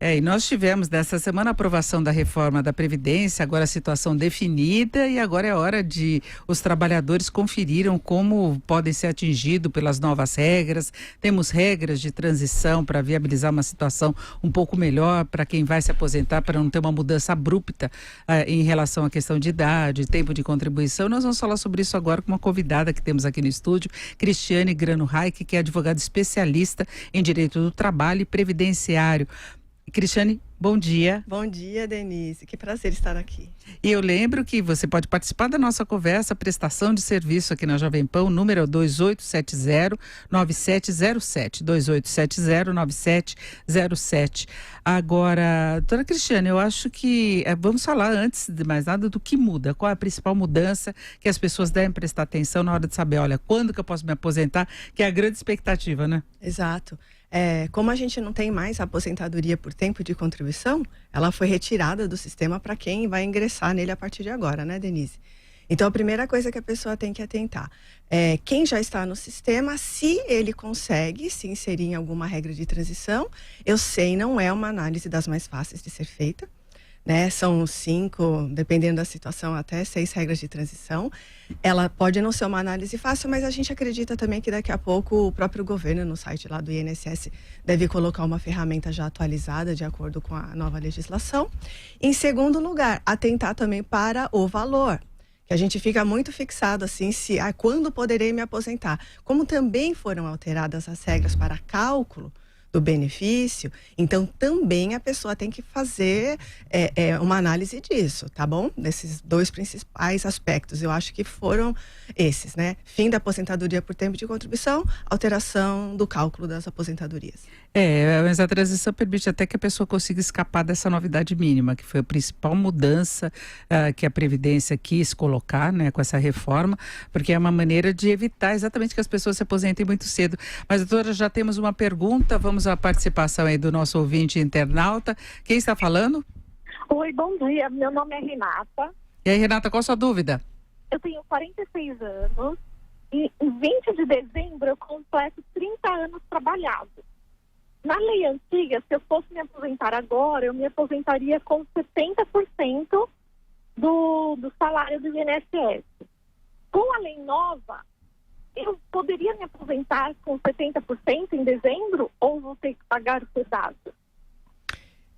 E nós tivemos nessa semana a aprovação da reforma da Previdência, agora a situação definida e agora é hora de os trabalhadores conferiram como podem ser atingidos pelas novas regras. Temos regras de transição para viabilizar uma situação um pouco melhor para quem vai se aposentar, para não ter uma mudança abrupta em relação à questão de idade, tempo de contribuição. Nós vamos falar sobre isso agora com uma convidada que temos aqui no estúdio, Cristiane Grano Reich, que é advogada especialista em direito do trabalho e previdenciário. Cristiane, bom dia. Bom dia, Denise. Que prazer estar aqui. E eu lembro que você pode participar da nossa conversa, prestação de serviço aqui na Jovem Pan, o número é 2870-9707, 2870-9707. Agora, doutora Cristiane, eu acho que vamos falar antes de mais nada do que muda, qual é a principal mudança que as pessoas devem prestar atenção na hora de saber, olha, quando que eu posso me aposentar, que é a grande expectativa, né? Exato. Como a gente não tem mais aposentadoria por tempo de contribuição, ela foi retirada do sistema para quem vai ingressar nele a partir de agora, né, Denise? Então, a primeira coisa que a pessoa tem que atentar é quem já está no sistema, se ele consegue se inserir em alguma regra de transição. Eu sei, não é uma análise das mais fáceis de ser feita, né? São 5, dependendo da situação, até 6 regras de transição. Ela pode não ser uma análise fácil, mas a gente acredita também que daqui a pouco o próprio governo, no site lá do INSS, deve colocar uma ferramenta já atualizada de acordo com a nova legislação. Em segundo lugar, atentar também para o valor, que a gente fica muito fixado assim, quando poderei me aposentar. Como também foram alteradas as regras para cálculo do benefício, então também a pessoa tem que fazer uma análise disso, tá bom? Desses 2 principais aspectos, eu acho que foram esses, né? Fim da aposentadoria por tempo de contribuição, alteração do cálculo das aposentadorias. Mas a transição permite até que a pessoa consiga escapar dessa novidade mínima, que foi a principal mudança que a Previdência quis colocar, né, com essa reforma, porque é uma maneira de evitar exatamente que as pessoas se aposentem muito cedo. Mas, doutora, já temos uma pergunta, vamos à participação aí do nosso ouvinte internauta. Quem está falando? Oi, bom dia. Meu nome é Renata. E aí, Renata, qual a sua dúvida? Eu tenho 46 anos e em 20 de dezembro eu completo 30 anos trabalhados. Na lei antiga, se eu fosse me aposentar agora, eu me aposentaria com 70% do salário do INSS. Com a lei nova, eu poderia me aposentar com 70% em dezembro ou vou ter que pagar o pedaço?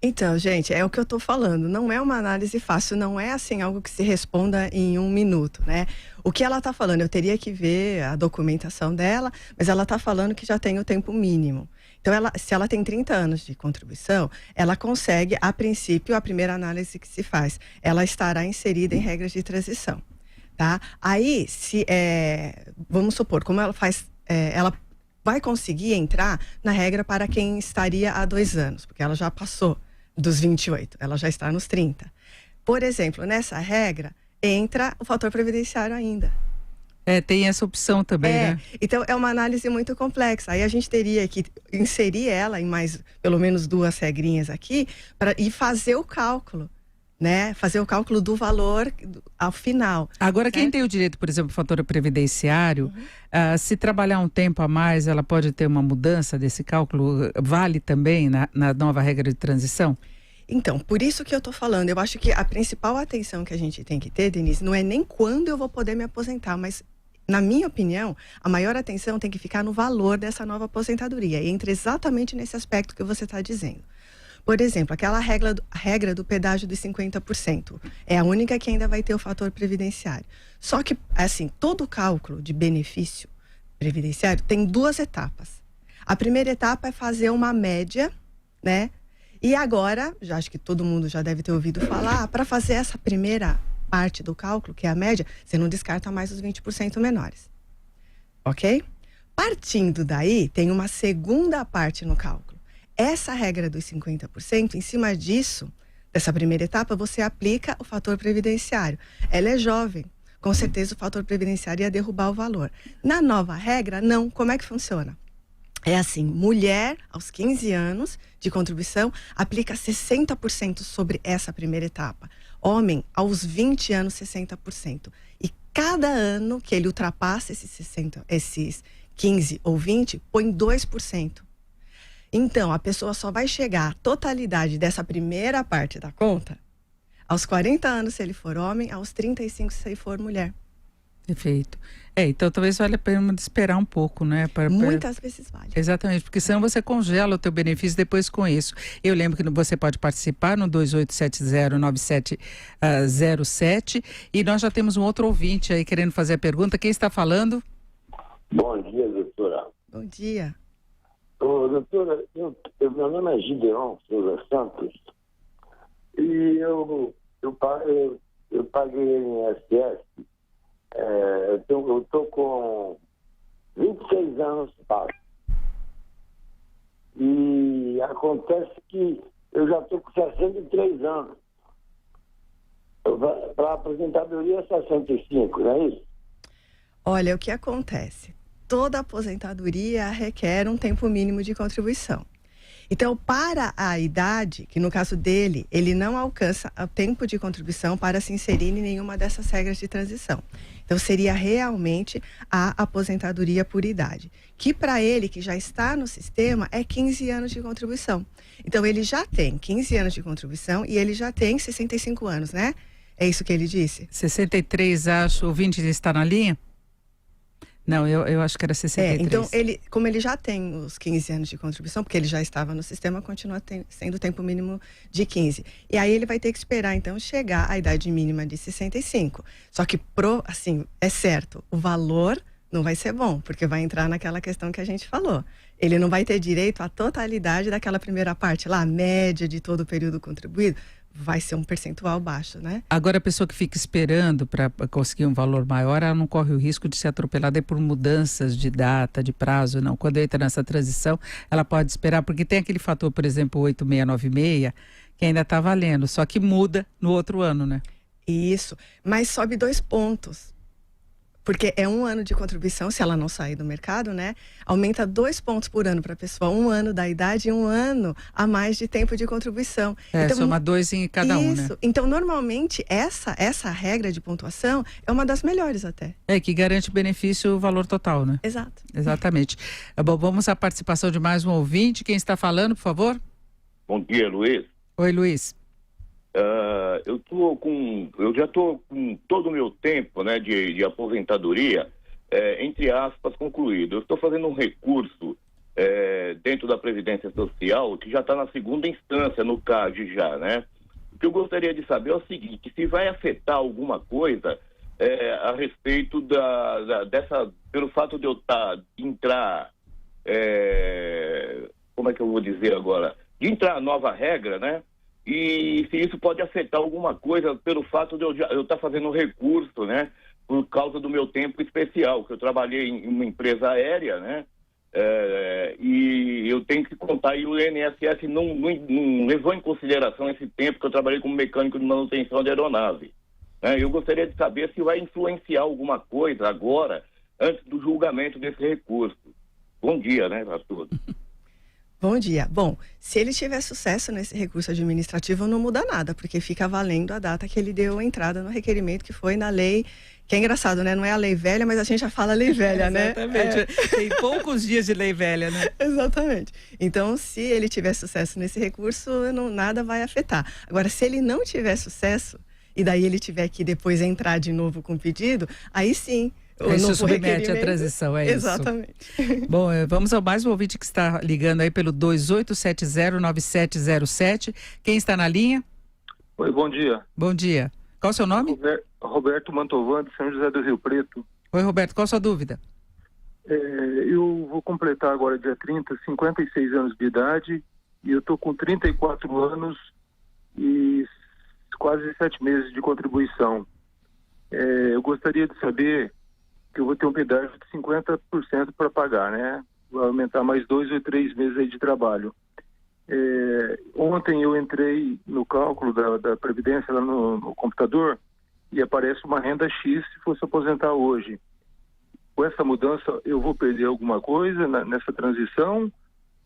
Então, gente, é o que eu estou falando. Não é uma análise fácil, não é assim algo que se responda em 1 minuto, né? O que ela está falando, eu teria que ver a documentação dela, mas ela está falando que já tem o tempo mínimo. Então, se ela tem 30 anos de contribuição, ela consegue, a princípio, a primeira análise que se faz, ela estará inserida em regras de transição, tá? Aí, vamos supor, como ela faz, ela vai conseguir entrar na regra para quem estaria há 2 anos, porque ela já passou dos 28, ela já está nos 30. Por exemplo, nessa regra, entra o fator previdenciário ainda. Tem essa opção também, né? Então, é uma análise muito complexa. Aí a gente teria que inserir ela em mais, pelo menos 2 regrinhas aqui, e fazer o cálculo, né? Fazer o cálculo do valor ao final. Agora, certo? Quem tem o direito, por exemplo, do fator previdenciário, se trabalhar um tempo a mais, ela pode ter uma mudança desse cálculo? Vale também na nova regra de transição? Então, por isso que eu estou falando, eu acho que a principal atenção que a gente tem que ter, Denise, não é nem quando eu vou poder me aposentar, mas, na minha opinião, a maior atenção tem que ficar no valor dessa nova aposentadoria, e entra exatamente nesse aspecto que você está dizendo. Por exemplo, aquela regra do pedágio dos 50%, é a única que ainda vai ter o fator previdenciário. Só que, assim, todo cálculo de benefício previdenciário tem 2 etapas. A primeira etapa é fazer uma média, né? E agora, já acho que todo mundo já deve ter ouvido falar, para fazer essa primeira parte do cálculo, que é a média, você não descarta mais os 20% menores. Ok? Partindo daí, tem uma segunda parte no cálculo. Essa regra dos 50%, em cima disso, dessa primeira etapa, você aplica o fator previdenciário. Ela é jovem, com certeza o fator previdenciário ia derrubar o valor. Na nova regra, não. Como é que funciona? É assim, mulher aos 15 anos de contribuição aplica 60% sobre essa primeira etapa. Homem aos 20 anos, 60%. E cada ano que ele ultrapassa esses 15 ou 20, põe 2%. Então, a pessoa só vai chegar à totalidade dessa primeira parte da conta aos 40 anos se ele for homem, aos 35 se ele for mulher. Perfeito. Então talvez valha a pena esperar um pouco, né? Muitas vezes vale. Exatamente, porque senão você congela o teu benefício depois com isso. Eu lembro que você pode participar no 28709707 e nós já temos um outro ouvinte aí querendo fazer a pergunta. Quem está falando? Bom dia, doutora. Bom dia. Doutora, meu nome é Gideon Souza Santos e eu paguei INSS. Eu tô com 26 anos pago. E acontece que eu já estou com 63 anos. Para a aposentadoria é 65, não é isso? Olha, o que acontece? Toda aposentadoria requer um tempo mínimo de contribuição. Então, para a idade, que no caso dele, ele não alcança o tempo de contribuição para se inserir em nenhuma dessas regras de transição. Então, seria realmente a aposentadoria por idade, que para ele, que já está no sistema, é 15 anos de contribuição. Então, ele já tem 15 anos de contribuição e ele já tem 65 anos, né? É isso que ele disse? 63, acho. O ouvinte está na linha? Não, eu acho que era 63. Então, como ele já tem os 15 anos de contribuição, porque ele já estava no sistema, continua sendo o tempo mínimo de 15. E aí ele vai ter que esperar, então, chegar à idade mínima de 65. Só que, assim, é certo, o valor não vai ser bom, porque vai entrar naquela questão que a gente falou. Ele não vai ter direito à totalidade daquela primeira parte, lá, a média de todo o período contribuído. Vai ser um percentual baixo, né? Agora, a pessoa que fica esperando para conseguir um valor maior, ela não corre o risco de ser atropelada por mudanças de data, de prazo, não. Quando entra nessa transição, ela pode esperar, porque tem aquele fator, por exemplo, 8696, que ainda está valendo, só que muda no outro ano, né? Isso, mas sobe 2 pontos. Porque é 1 ano de contribuição, se ela não sair do mercado, né? Aumenta 2 pontos por ano para a pessoa. 1 ano da idade e 1 ano a mais de tempo de contribuição. Então, soma 2 em cada um, né? Então, normalmente, essa regra de pontuação é uma das melhores até. Que garante benefício o valor total, né? Exato. Exatamente. Bom, vamos à participação de mais um ouvinte. Quem está falando, por favor? Bom dia, Luiz. Oi, Luiz. Eu já estou com todo o meu tempo, né, de aposentadoria, entre aspas, concluído. Eu estou fazendo um recurso dentro da Previdência Social que já está na 2ª instância, no CAD já, né? O que eu gostaria de saber é o seguinte, se vai afetar alguma coisa a respeito pelo fato de eu entrar, como é que eu vou dizer agora? De entrar a nova regra, né? E se isso pode afetar alguma coisa pelo fato de eu estar fazendo um recurso, né? Por causa do meu tempo especial, que eu trabalhei em uma empresa aérea, né? E eu tenho que contar, e o INSS não levou em consideração esse tempo que eu trabalhei como mecânico de manutenção de aeronave. Eu gostaria de saber se vai influenciar alguma coisa agora, antes do julgamento desse recurso. Bom dia, né, a todos. Bom dia. Bom, se ele tiver sucesso nesse recurso administrativo, não muda nada, porque fica valendo a data que ele deu a entrada no requerimento, que foi na lei, que é engraçado, né? Não é a lei velha, mas a gente já fala lei velha, né? Exatamente. Tem poucos dias de lei velha, né? Exatamente. Então, se ele tiver sucesso nesse recurso, nada vai afetar. Agora, se ele não tiver sucesso, e daí ele tiver que depois entrar de novo com o pedido, aí sim, isso submete à transição, Exatamente. Isso. Bom, vamos ao mais um ouvinte que está ligando aí pelo 28709707. Quem está na linha? Oi, bom dia. Bom dia. Qual o seu nome? Roberto Mantovan, de São José do Rio Preto. Oi, Roberto, qual a sua dúvida? Eu vou completar agora, dia 30, 56 anos de idade, e eu estou com 34 anos e quase 7 meses de contribuição. Eu gostaria de saber que eu vou ter um pedágio de 50% para pagar, né? Vai aumentar mais 2 ou 3 meses aí de trabalho. Ontem eu entrei no cálculo da Previdência lá no computador e aparece uma renda X se fosse aposentar hoje. Com essa mudança, eu vou perder alguma coisa nessa transição?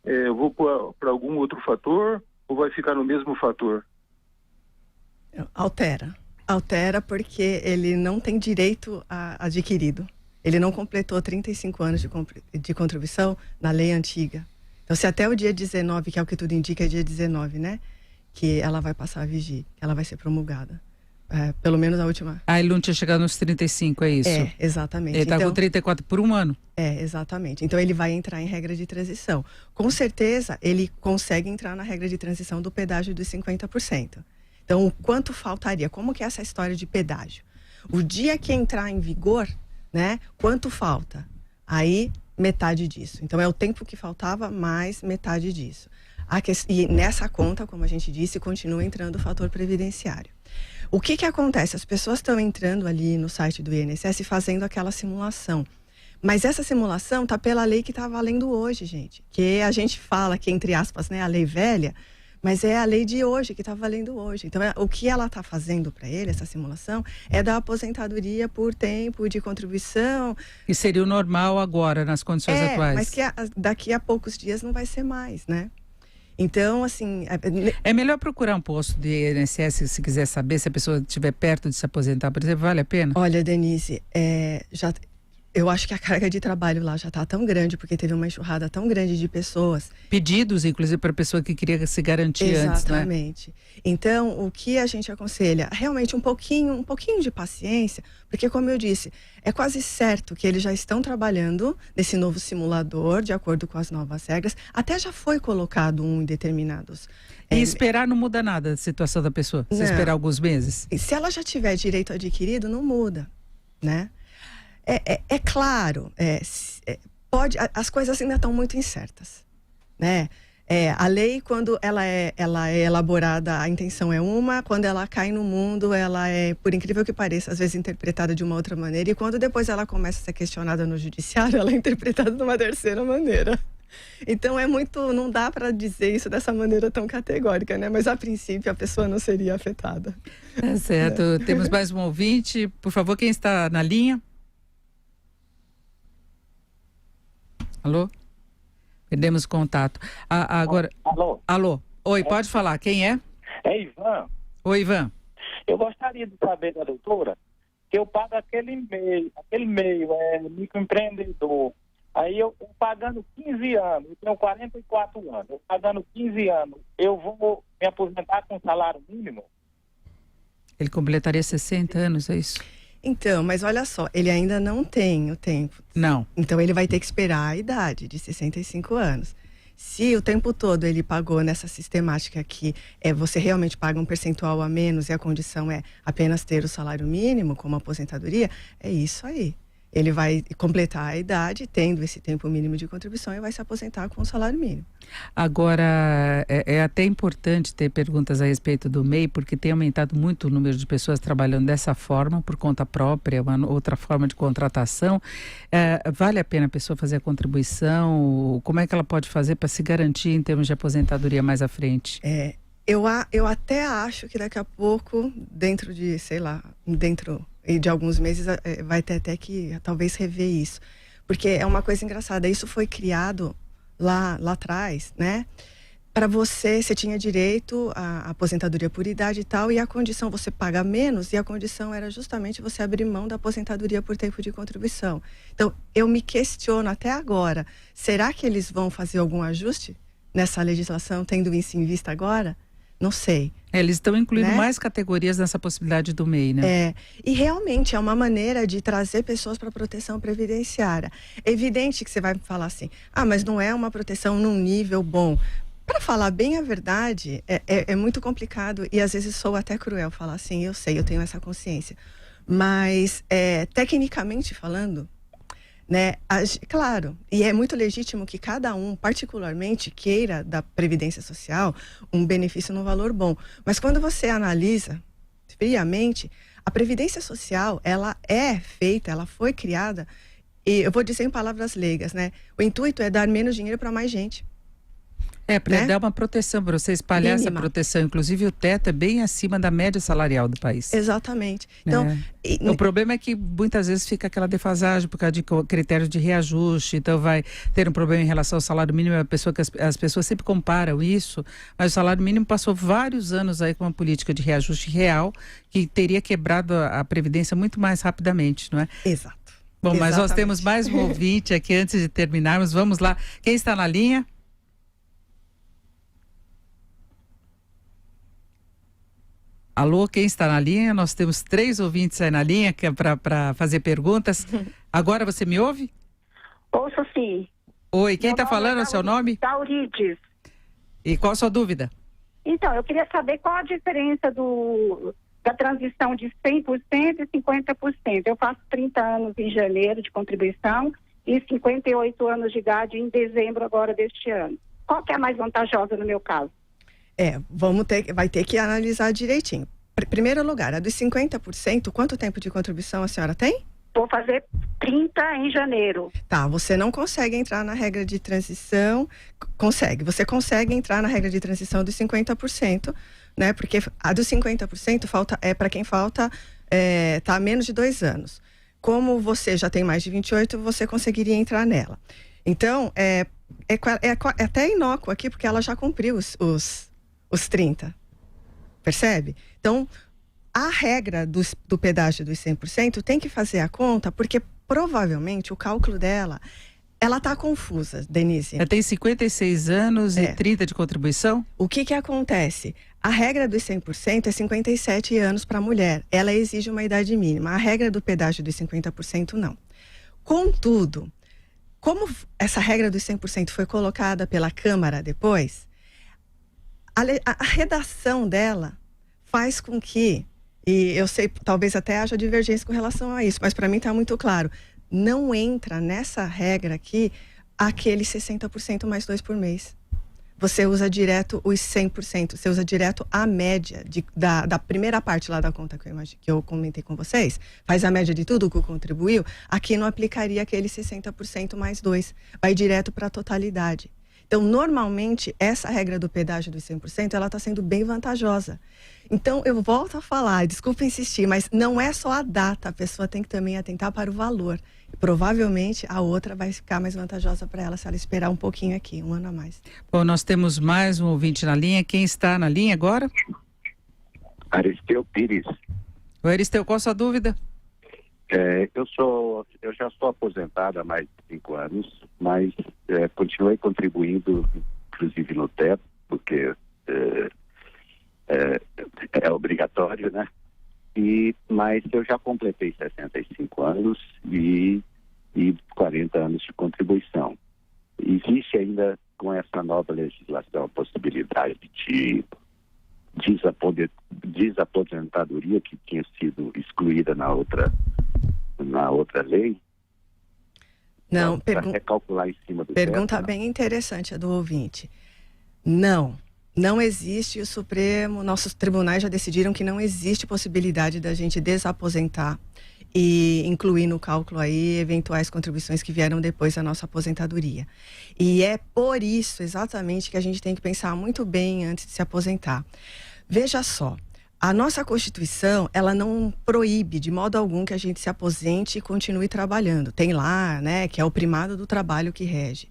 Eu vou para algum outro fator ou vai ficar no mesmo fator? Altera porque ele não tem direito adquirido. Ele não completou 35 anos de contribuição na lei antiga. Então, se até o dia 19, que é o que tudo indica, é dia 19, né? Que ela vai passar a vigia, que ela vai ser promulgada. Pelo menos a última. Ele não tinha chegado nos 35, é isso? Exatamente. Ele está com 34 por um ano. Exatamente. Então, ele vai entrar em regra de transição. Com certeza, ele consegue entrar na regra de transição do pedágio dos 50%. Então, o quanto faltaria? Como que é essa história de pedágio? O dia que entrar em vigor, né? Quanto falta? Aí, metade disso. Então, é o tempo que faltava mais metade disso. E nessa conta, como a gente disse, continua entrando o fator previdenciário. O que acontece? As pessoas estão entrando ali no site do INSS e fazendo aquela simulação. Mas essa simulação está pela lei que está valendo hoje, gente. Que a gente fala que, entre aspas, né, a lei velha, mas é a lei de hoje que está valendo hoje. Então, o que ela está fazendo para ele, essa simulação, é da aposentadoria por tempo de contribuição. E seria o normal agora, nas condições atuais. Mas que daqui a poucos dias não vai ser mais, né? Então, assim... É melhor procurar um posto de INSS se quiser saber, se a pessoa estiver perto de se aposentar, por exemplo, vale a pena? Olha, Denise, eu acho que a carga de trabalho lá já está tão grande, porque teve uma enxurrada tão grande de pessoas. Pedidos, inclusive, para a pessoa que queria se garantir antes, né? Exatamente. Então, o que a gente aconselha? Realmente um pouquinho de paciência, porque, como eu disse, é quase certo que eles já estão trabalhando nesse novo simulador, de acordo com as novas regras. Até já foi colocado um em determinados... E esperar não muda nada a situação da pessoa, se esperar alguns meses? E se ela já tiver direito adquirido, não muda, né? É claro, as coisas ainda estão muito incertas, né? A lei, quando ela é elaborada, a intenção é uma, quando ela cai no mundo, ela é, por incrível que pareça, às vezes interpretada de uma outra maneira, e quando depois ela começa a ser questionada no judiciário, ela é interpretada de uma terceira maneira. Então, não dá para dizer isso dessa maneira tão categórica, né? Mas, a princípio, a pessoa não seria afetada. Tá certo. Temos mais um ouvinte. Por favor, quem está na linha? Alô? Perdemos contato. Agora... Alô? Oi, pode falar. Quem é? É Ivan. Oi, Ivan. Eu gostaria de saber da doutora que eu pago aquele meio microempreendedor. Aí eu pagando 15 anos, eu tenho 44 anos, eu pagando 15 anos, eu vou me aposentar com salário mínimo? Ele completaria 60 anos, é isso? Então, mas olha só, ele ainda não tem o tempo. Não. Então, ele vai ter que esperar a idade de 65 anos. Se o tempo todo ele pagou nessa sistemática que você realmente paga um percentual a menos e a condição é apenas ter o salário mínimo como aposentadoria, é isso aí. Ele vai completar a idade, tendo esse tempo mínimo de contribuição, e vai se aposentar com o salário mínimo. Agora, é até importante ter perguntas a respeito do MEI, porque tem aumentado muito o número de pessoas trabalhando dessa forma, por conta própria, uma outra forma de contratação. Vale a pena a pessoa fazer a contribuição? Como é que ela pode fazer para se garantir em termos de aposentadoria mais à frente? Eu até acho que daqui a pouco, dentro de alguns meses, vai ter até que talvez rever isso. Porque é uma coisa engraçada, isso foi criado lá atrás, né? Para você tinha direito à aposentadoria por idade e tal, e a condição, você paga menos, e a condição era justamente você abrir mão da aposentadoria por tempo de contribuição. Então, eu me questiono até agora, será que eles vão fazer algum ajuste nessa legislação, tendo isso em vista agora? Não sei. Eles estão incluindo mais categorias nessa possibilidade do MEI, né? E realmente é uma maneira de trazer pessoas para a proteção previdenciária. É evidente que você vai falar assim, mas não é uma proteção num nível bom. Para falar bem a verdade, é muito complicado e às vezes sou até cruel falar assim, eu sei, eu tenho essa consciência. Mas, tecnicamente falando, né, claro, e é muito legítimo que cada um, particularmente, queira da Previdência Social um benefício no valor bom. Mas quando você analisa friamente, a Previdência Social, ela foi criada, e eu vou dizer em palavras leigas, né? O intuito é dar menos dinheiro para mais gente. Para dar uma proteção, para você espalhar mínima. Essa proteção. Inclusive, o teto é bem acima da média salarial do país. Exatamente. Então, o problema é que muitas vezes fica aquela defasagem por causa de critérios de reajuste. Então, vai ter um problema em relação ao salário mínimo. As pessoas sempre comparam isso, mas o salário mínimo passou vários anos aí com uma política de reajuste real que teria quebrado a Previdência muito mais rapidamente, não é? Exato. Bom, mas nós temos mais um ouvinte aqui antes de terminarmos. Vamos lá. Quem está na linha? Alô, quem está na linha? Nós temos 3 ouvintes aí na linha que é para fazer perguntas. Agora você me ouve? Ouço sim. Oi, quem está falando? É seu nome? Taurides. E qual a sua dúvida? Então, eu queria saber qual a diferença da transição de 100% e 50%. Eu faço 30 anos em janeiro de contribuição e 58 anos de idade em dezembro agora deste ano. Qual que é a mais vantajosa no meu caso? Vai ter que analisar direitinho. Primeiro lugar, a dos 50%, quanto tempo de contribuição a senhora tem? Vou fazer 30 em janeiro. Tá, você não consegue entrar na regra de transição. Você consegue entrar na regra de transição dos 50%, né? Porque a dos 50% para quem falta tá há menos de 2 anos. Como você já tem mais de 28, você conseguiria entrar nela. Então, é até inócuo aqui, porque ela já cumpriu os 30. Percebe? Então, a regra do pedágio dos 100% tem que fazer a conta, porque provavelmente o cálculo dela, ela está confusa, Denise. Ela tem 56 anos e 30 de contribuição? O que acontece? A regra dos 100% é 57 anos para a mulher. Ela exige uma idade mínima. A regra do pedágio dos 50% não. Contudo, como essa regra dos 100% foi colocada pela Câmara depois, a redação dela faz com que, e eu sei, talvez até haja divergência com relação a isso, mas para mim está muito claro, não entra nessa regra aqui aquele 60% mais 2 por mês. Você usa direto os 100%, você usa direto a média da primeira parte lá da conta que eu comentei com vocês, faz a média de tudo que contribuiu, aqui não aplicaria aquele 60% mais 2, vai direto para a totalidade. Então, normalmente, essa regra do pedágio dos 100%, ela está sendo bem vantajosa. Então, eu volto a falar, desculpa insistir, mas não é só a data, a pessoa tem que também atentar para o valor. E, provavelmente, a outra vai ficar mais vantajosa para ela se ela esperar um pouquinho aqui, 1 ano a mais. Bom, nós temos mais um ouvinte na linha. Quem está na linha agora? Aristeu Pires. Oi, Aristeu, qual a sua dúvida? Eu já sou aposentado há mais de 5 anos, mas continuei contribuindo, inclusive no teto, porque é obrigatório, né? Mas eu já completei 65 anos e 40 anos de contribuição. Existe ainda, com essa nova legislação, a possibilidade de desaposentadoria que tinha sido excluída na outra lei? Não, para recalcular em cima do pergunta teto, bem interessante a do ouvinte. Não existe, o Supremo, nossos tribunais já decidiram que não existe possibilidade da gente desaposentar e incluir no cálculo aí eventuais contribuições que vieram depois da nossa aposentadoria. E é por isso, exatamente, que a gente tem que pensar muito bem antes de se aposentar. Veja só, a nossa Constituição, ela não proíbe de modo algum que a gente se aposente e continue trabalhando. Tem lá, né, que é o primado do trabalho que rege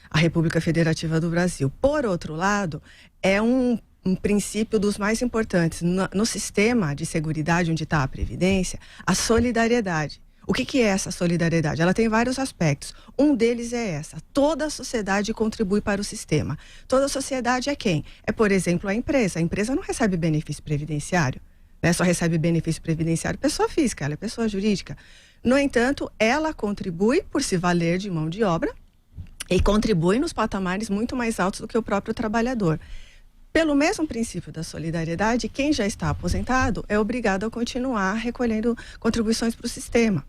a República Federativa do Brasil. Por outro lado, é um princípio dos mais importantes no sistema de seguridade onde está a Previdência, a solidariedade. O que é essa solidariedade? Ela tem vários aspectos. Um deles é essa: toda a sociedade contribui para o sistema. Toda a sociedade é quem? É, por exemplo, a empresa. A empresa não recebe benefício previdenciário, né? Só recebe benefício previdenciário pessoa física, ela é pessoa jurídica. No entanto, ela contribui por se valer de mão de obra e contribui nos patamares muito mais altos do que o próprio trabalhador. Pelo mesmo princípio da solidariedade, quem já está aposentado é obrigado a continuar recolhendo contribuições para o sistema.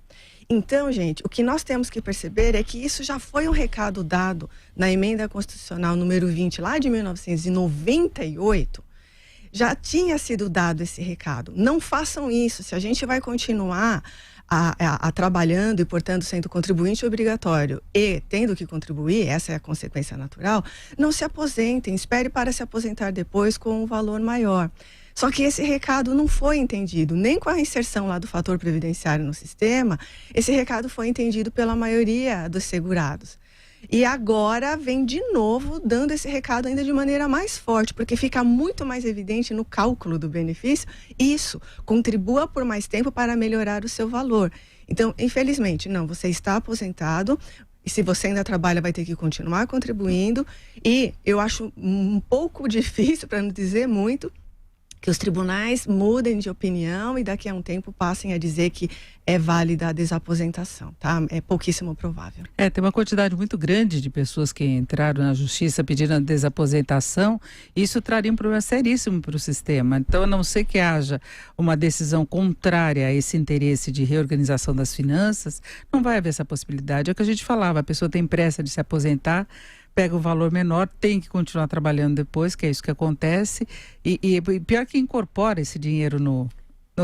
Então, gente, o que nós temos que perceber é que isso já foi um recado dado na Emenda Constitucional número 20, lá de 1998, já tinha sido dado esse recado. Não façam isso. Se a gente vai continuar trabalhando e, portanto, sendo contribuinte obrigatório e tendo que contribuir, essa é a consequência natural, não se aposentem, espere para se aposentar depois com um valor maior. Só que esse recado não foi entendido, nem com a inserção lá do fator previdenciário no sistema, esse recado foi entendido pela maioria dos segurados. E agora vem de novo dando esse recado ainda de maneira mais forte, porque fica muito mais evidente no cálculo do benefício. Isso, contribua por mais tempo para melhorar o seu valor. Então, infelizmente, não, você está aposentado e se você ainda trabalha vai ter que continuar contribuindo. E eu acho um pouco difícil, para não dizer muito, que os tribunais mudem de opinião e daqui a um tempo passem a dizer que é válida a desaposentação, tá? É pouquíssimo provável. Tem uma quantidade muito grande de pessoas que entraram na justiça pedindo a desaposentação. Isso traria um problema seríssimo para o sistema. Então, a não ser que haja uma decisão contrária a esse interesse de reorganização das finanças, não vai haver essa possibilidade. É o que a gente falava, a pessoa tem pressa de se aposentar, pega o valor menor, tem que continuar trabalhando depois, que é isso que acontece. E pior que incorpora esse dinheiro no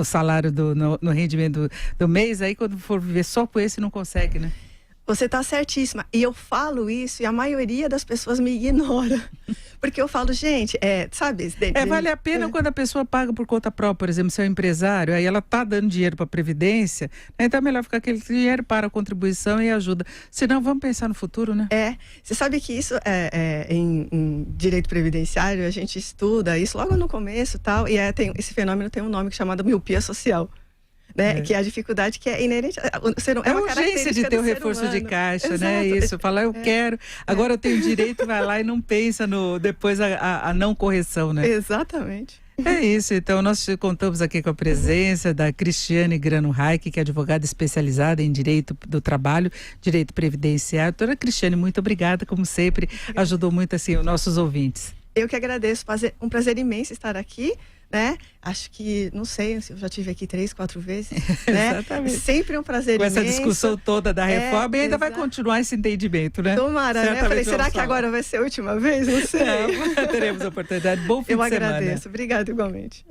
salário, no rendimento do mês, aí quando for viver só com esse não consegue, né? Você está certíssima. E eu falo isso e a maioria das pessoas me ignora. Porque eu falo, gente, sabe... vale a pena quando a pessoa paga por conta própria, por exemplo, se é um empresário, aí ela está dando dinheiro para a Previdência, né? Então é melhor ficar aquele dinheiro para a contribuição e ajuda. Senão, vamos pensar no futuro, né? Você sabe que isso em direito previdenciário, a gente estuda isso logo no começo e tal, e esse fenômeno tem um nome chamado miopia social. Né? Que é a dificuldade que é inerente. É uma urgência de ter o reforço de caixa, Exato. né? Isso, falar eu quero, agora eu tenho direito, vai lá e não pensa depois a não correção, né? Exatamente. É isso, então nós contamos aqui com a presença da Cristiane Grano Reich, que é advogada especializada em direito do trabalho, direito previdenciário. Doutora Cristiane, muito obrigada, como sempre, ajudou muito assim os nossos ouvintes. Eu que agradeço, um prazer imenso estar aqui, né? Acho que, não sei, eu já estive aqui 3, 4 vezes, né? Exatamente. Sempre um prazer imenso. Com essa discussão toda da reforma e ainda vai continuar esse entendimento, né? Tomara, né? Eu falei, será que agora vai ser a última vez? Não sei. Teremos a oportunidade. Bom fim de semana. Eu agradeço. Obrigada igualmente.